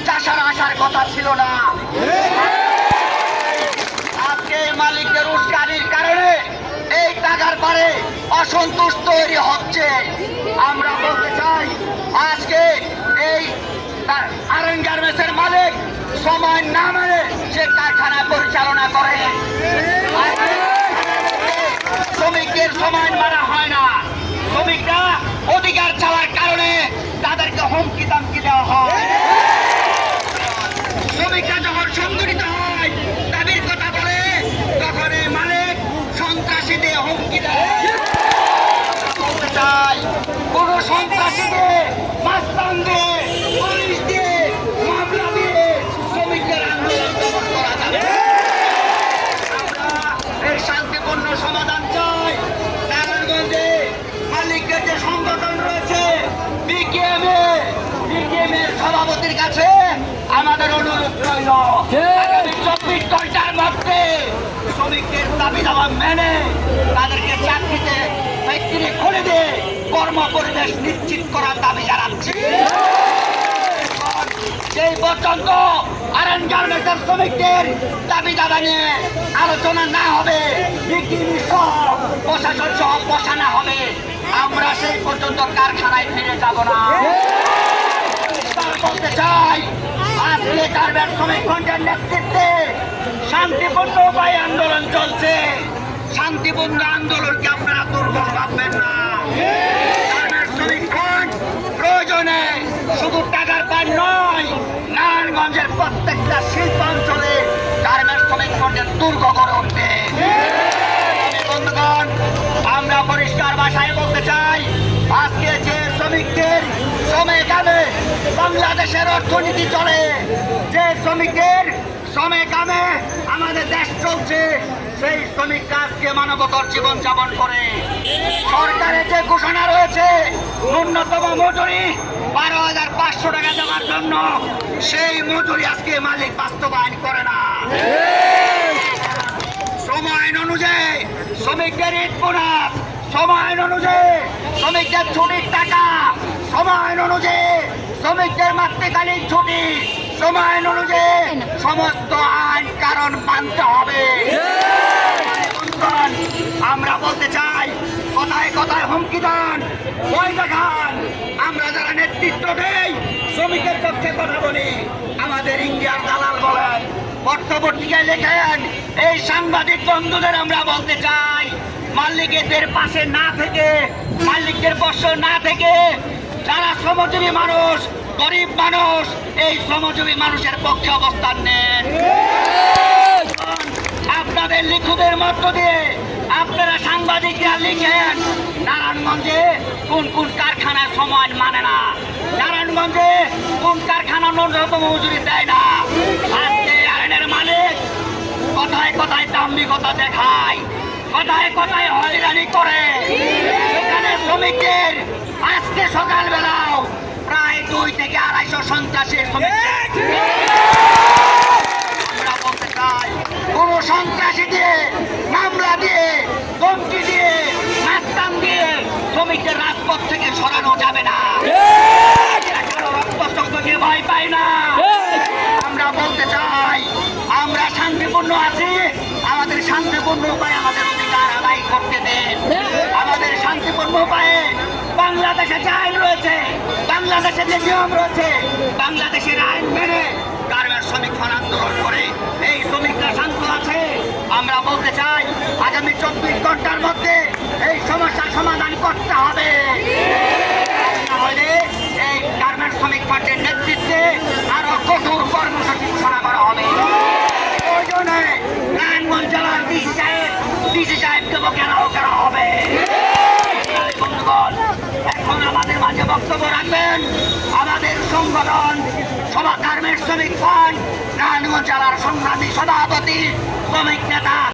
চাষার আসার কথা ছিল না। আজকে মালিকদের উস্কানির কারণে এই টাকার পারে অসন্তোষ তৈরি হচ্ছে। আমরা বলতে চাই আজকে এই আরএন গার্মেন্টসের মালিক সময় না মেনে সে কারখানা পরিচালনা করে। শ্রমিকদের সময় মানা হয় না। শ্রমিকরা অধিকার চাওয়ার কারণে তাদেরকে হুমকি দামকি দেওয়া হয়। শ্রমিকরা যখন সংগঠিত হয় দাবির কথা বলে তখন এই মালিক সন্ত্রাসীদের হুমকি দেয়। বলতে চাই কোন সন্ত্রাসীদের মাস্তান দিয়ে পুলিশ দিয়ে মামলা দিয়ে শ্রমিকদের আন্দোলন দমন করা যাবে। আমরা এর শান্তিপূর্ণ সমাধান চাই। নারায়ণগঞ্জে মালিকদের যে সংগঠন রয়েছে বিকেএম এর সভাপতির কাছে আমাদের অনুরোধ রইল 24 ঘন্টার মধ্যে শ্রমিকদের দাবি দাবা মেনে তাদেরকে চাকরিতে ফ্যাক্টরি খুলে দিয়ে কর্ম পরিবেশ নিশ্চিত করার দাবি জানাচ্ছি। সেই পর্যন্ত আরএন গার্মেন্টসের শ্রমিকদের দাবি দাবা নিয়ে আলোচনা না হবে, বিক্রি সহ প্রশাসন সহ বসানো হবে, আমরা সেই পর্যন্ত কারখানায় ফিরে যাব না। বলতে চাই আজকে গার্মেন্টস শ্রমিক ফ্রন্টের নেতৃত্বে শান্তিপূর্ণ উপায়ে আন্দোলন চলছে। শান্তিপূর্ণ আন্দোলনকে আপনারা দুর্বল ভাববেন না। গার্মেন্টস শ্রমিক ফ্রন্ট প্রয়োজনে শুধু টাকার পার নয়, নারায়ণগঞ্জের প্রত্যেকটা শিল্পাঞ্চলে গার্মেন্টস শ্রমিক ফ্রন্টের দুর্গ গড়ে উঠবে। বন্ধুগণ, আমরা পরিষ্কার ভাষায় বলতে চাই আজকে যে শ্রমিকদের শ্রমে কামে বাংলাদেশের অর্থনীতি চলে, যে শ্রমিকদের শ্রমে কামে আমাদের দেশ চলছে, সেই শ্রমিকরা আজকে মানবতর জীবন যাপন করে। সরকারের যে ঘোষণা রয়েছে ন্যূনতম মজুরি 12,500 টাকা দেওয়ার জন্য, সেই মজুরি আজকে মালিক বাস্তবায়ন করে না। শ্রম আইন অনুযায়ী শ্রমিকদের ঈদ বোনাস, শ্রম আইন অনুযায়ী শ্রমিকদের ছুটির টাকা, শ্রম আইন অনুযায়ী শ্রমিকদের মাতৃকালীন ছুটি, শ্রম আইন অনুযায়ী সমস্ত আইন কারণ মানতে হবে। আমরা বলতে চাই কথায় কথায় হুমকি দেন, ভয় দেখান। আমরা যারা নেতৃত্ব দেই শ্রমিকের পক্ষে কথা বলি, আমাদের ইন্ডিয়ার দালাল বলেন, পত্রপত্রিকায় লেখেন, এই সাংবাদিক বন্ধুদের আমরা বলতে চাই মালিকদের পাশে না থেকে, মালিকদের পক্ষে না থেকে যারা শ্রমজীবী মানুষ, গরিব মানুষ, এই শ্রমজীবী মানুষের পক্ষে অবস্থান নেন। আপনাদের লিখুদের মধ্য দিয়ে আপনারা সাংবাদিকরা লিখেন নারায়ণগঞ্জে কোন কোন কারখানায় সময় মানে না, নারায়ণগঞ্জে কোন কারখানা ন্যূনতম মজুরি দেয় না। আজকে আইনের মালিক কথায় কথায় দাম্ভিকতা দেখায়, কথায় কথায় হয়রানি করে। সেখানে শ্রমিকদের আজকে সকালবেলাও প্রায় 2 থেকে 250 সন্ত্রাসী শ্রমিক। আমরা বলতে চাই কোন সন্ত্রাসী দিয়ে, মামলা দিয়ে, ধমকি দিয়ে, নাস্তান দিয়ে শ্রমিকদের রাজপথ থেকে সরানো যাবে না। কারো রক্তচক্ষুকে ভয় পাই না। আমরা বলতে চাই আমরা শান্তিপূর্ণ আছি, আমাদের শান্তিপূর্ণ উপায়ে আমাদের অধিকার আদায় করতে দেন। আমাদের শান্তিপূর্ণ উপায়ে বাংলাদেশে যে আইন রয়েছে, বাংলাদেশে যে নিয়ম রয়েছে, বাংলাদেশের আইন মেনে গার্মেন্টস শ্রমিক ফ্রন্ট আন্দোলন করে এই শ্রমিকরা শান্ত আছে। আমরা বলতে চাই আগামী 24 ঘন্টার মধ্যে এই সমস্যার সমাধান করতে হবে। তাহলে এই গার্মেন্টস শ্রমিক ফ্রন্টের নেতৃত্বে আরো কঠোর কর্মসূচি ঘোষণা করা হবে। প্রয়োজনে নারায়ণগঞ্জ জেলার ডিসি সাহেবকে ঘেরাও করা হবে। বন্ধুগণ, এখন আমাদের মাঝে বক্তব্য রাখবেন আমাদের সংগঠন সভা গার্মেন্টস শ্রমিক ফ্রন্ট নারায়ণগঞ্জ জেলার সংগ্রামী সভাপতি শ্রমিক নেতা